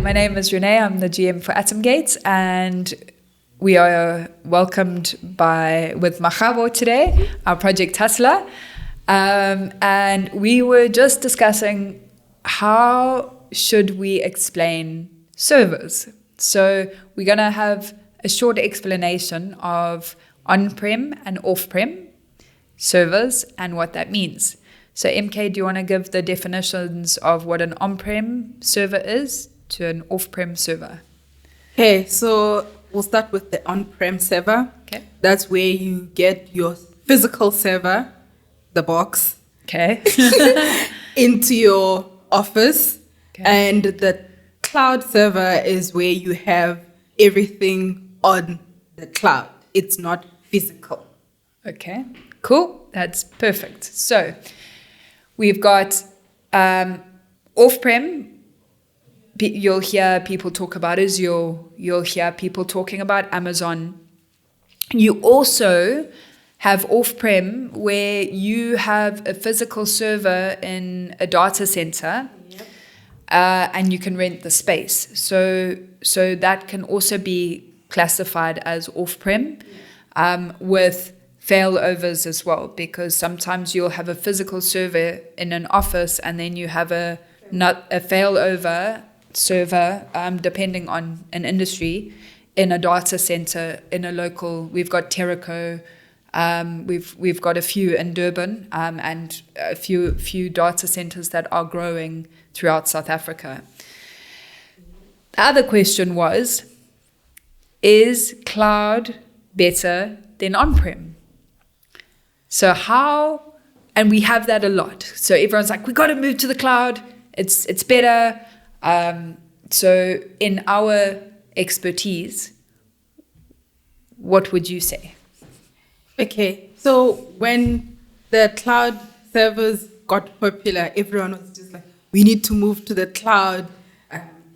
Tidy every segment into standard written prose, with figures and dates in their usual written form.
my name is Renee. I'm the GM for Atomgate, and we are welcomed with Machabo today, our project hustler. And we were just discussing how should we explain servers. So we're going to have a short explanation of on-prem and off-prem servers and what that means. So MK, do you want to give the definitions of what an on-prem server is to an off-prem server? Okay, so we'll start with the on-prem server. Okay. That's where you get your physical server, the box, Okay. into your office. Okay. And the cloud server is where you have everything on the cloud. It's not physical. Okay, cool. That's perfect. So we've got off-prem. You'll hear people talk about Azure. You'll hear people talking about Amazon. You also have off-prem where you have a physical server in a data center. Yep. And you can rent the space. So that can also be classified as off-prem with failovers as well, because sometimes you'll have a physical server in an office and then you have a failover server, depending on an industry, in a data center, in a local. We've got Teraco, we've got a few in Durban, and a few data centers that are growing throughout South Africa. The other question was, is cloud better than on-prem? So how, and we have that a lot. So everyone's like, we got to move to the cloud. It's better. So in our expertise, what would you say? Okay, so when the cloud servers got popular, everyone was just like, we need to move to the cloud.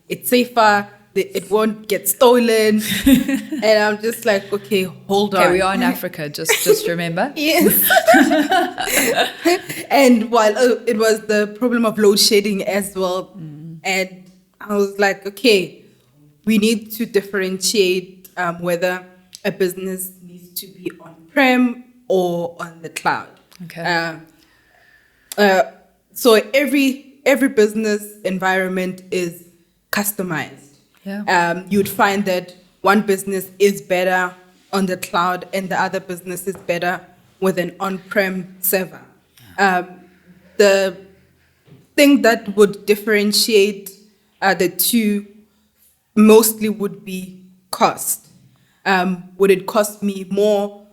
It's safer. It won't get stolen. And I'm just like, okay, hold on. Okay, we are in Africa, just remember. Yes. And while it was the problem of load shedding as well. And I was like, okay, we need to differentiate whether a business needs to be on-prem or on the cloud. Okay. So every business environment is customized. Yeah. You'd find that one business is better on the cloud and the other business is better with an on-prem server. The thing that would differentiate the two mostly would be cost. Would it cost me more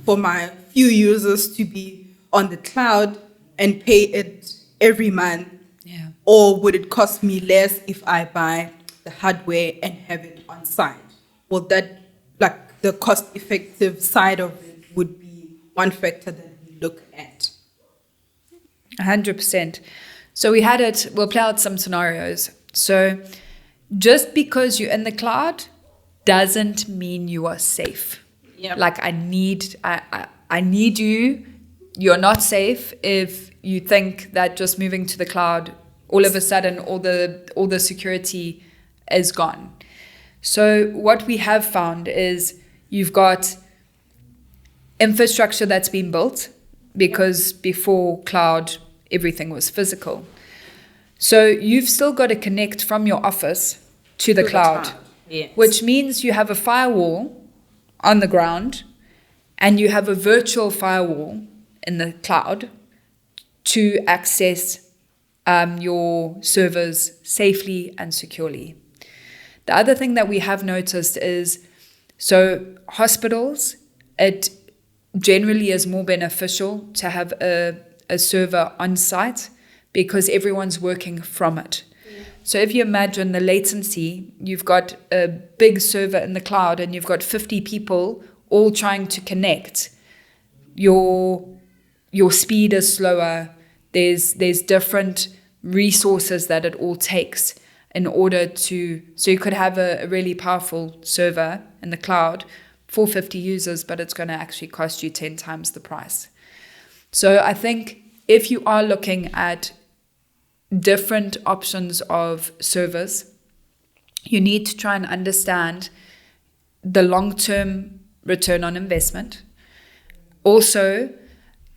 for my few users to be on the cloud and pay it every month? Yeah. Or would it cost me less if I buy the hardware and have it on site? Well, that, like, the cost-effective side of it would be one factor that we look at. 100%. So we'll play out some scenarios. So just because you're in the cloud doesn't mean you are safe. Yep. Like I need you. You're not safe if you think that just moving to the cloud, all of a sudden all the security is gone. So what we have found is you've got infrastructure that's been built, because before cloud, everything was physical. So you've still got to connect from your office to the cloud. Yes. Which means you have a firewall on the ground and you have a virtual firewall in the cloud to access your servers safely and securely. The other thing that we have noticed is, so hospitals, it generally is more beneficial to have a server on site because everyone's working from it. Yeah. So if you imagine the latency, you've got a big server in the cloud and you've got 50 people all trying to connect. Your speed is slower. There's different resources that it all takes in order to, so you could have a really powerful server in the cloud for 50 users, but it's going to actually cost you 10 times the price. So I think if you are looking at different options of servers, you need to try and understand the long-term return on investment. Also,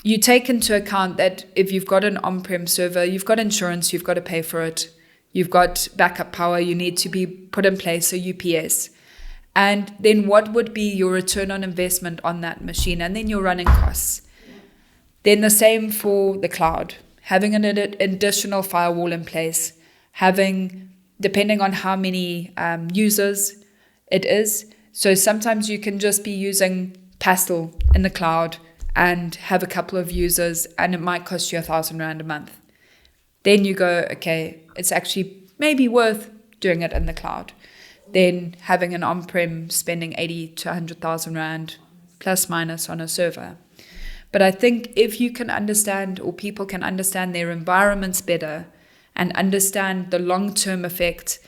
you take into account that if you've got an on-prem server, you've got insurance, you've got to pay for it. You've got backup power, you need to be put in place, so UPS. And then what would be your return on investment on that machine? And then your running costs. Then the same for the cloud. Having an additional firewall in place. Having, depending on how many users it is. So sometimes you can just be using Pastel in the cloud and have a couple of users, and it might cost you 1,000 Rand a month. Then you go, okay, it's actually maybe worth doing it in the cloud. Then having an on-prem, spending 80 to 100,000 Rand plus minus on a server. But I think if you can understand, or people can understand their environments better and understand the long-term effect.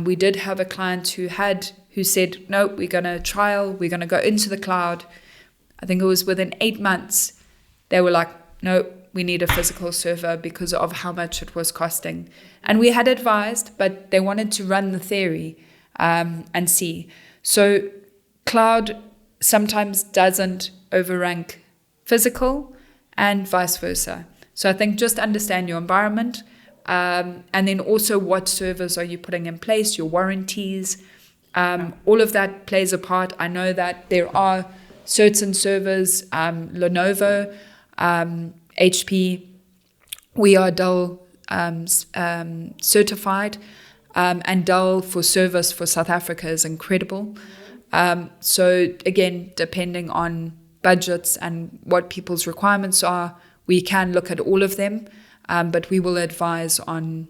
We did have a client who said, no, we're going to trial, we're going to go into the cloud. I think it was within 8 months, they were like, no, we need a physical server because of how much it was costing. And we had advised, but they wanted to run the theory and see. So cloud sometimes doesn't overrank physical and vice versa. So I think just understand your environment and then also what servers are you putting in place, your warranties, all of that plays a part. I know that there are certain servers, Lenovo, HP, we are Dell certified, and Dell for service for South Africa is incredible. So again, depending on budgets and what people's requirements are, we can look at all of them, but we will advise on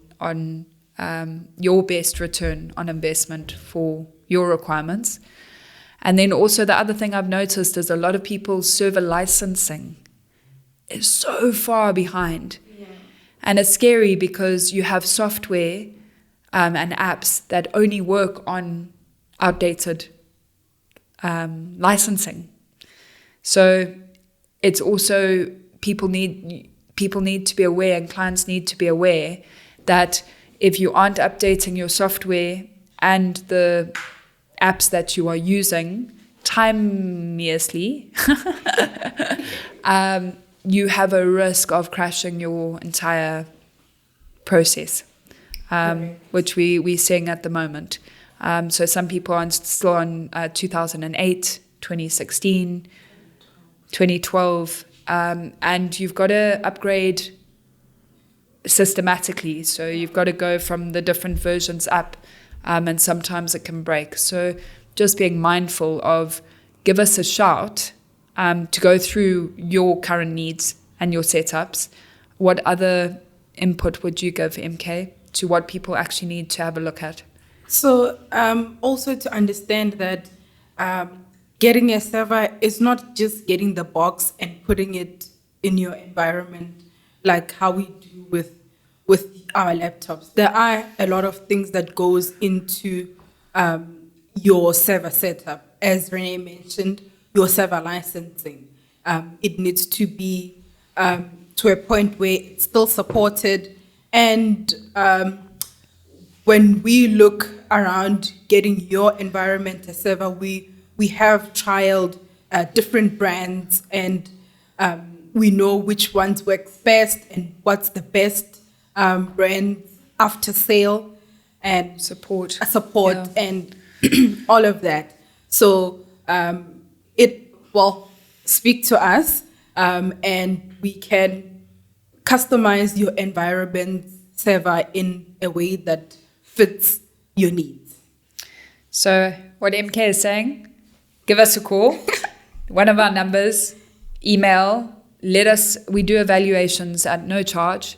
your best return on investment for your requirements. And then also the other thing I've noticed is a lot of people's server licensing is so far behind. Yeah. And it's scary because you have software and apps that only work on outdated licensing. So it's also people need to be aware, and clients need to be aware that if you aren't updating your software and the apps that you are using timeously, you have a risk of crashing your entire process, which we're seeing at the moment. So some people are still on 2008, 2016, 2012, and you've got to upgrade systematically. So you've got to go from the different versions up, and sometimes it can break. So just being mindful of, give us a shout to go through your current needs and your setups. What other input would you give, MK, to what people actually need to have a look at? So also to understand that getting a server is not just getting the box and putting it in your environment like how we do with our laptops. There are a lot of things that goes into your server setup. As Renee mentioned, your server licensing. It needs to be to a point where it's still supported. And when we look around getting your environment a server, we have trialed different brands, and we know which ones work best and what's the best brand after sale and support yeah. And all of that. So it will speak to us, and we can customize your environment server in a way that fits your needs. So what MK is saying, give us a call, one of our numbers, email, we do evaluations at no charge,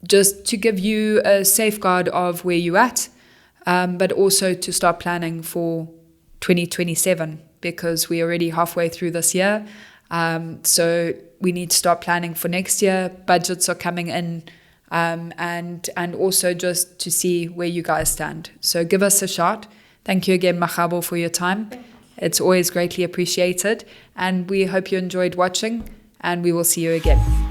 just to give you a safeguard of where you're at, but also to start planning for 2027, because we're already halfway through this year. So we need to start planning for next year. Budgets are coming in, and also just to see where you guys stand. So give us a shout. Thank you again, Mahabo, for your time. It's always greatly appreciated. And we hope you enjoyed watching, and we will see you again.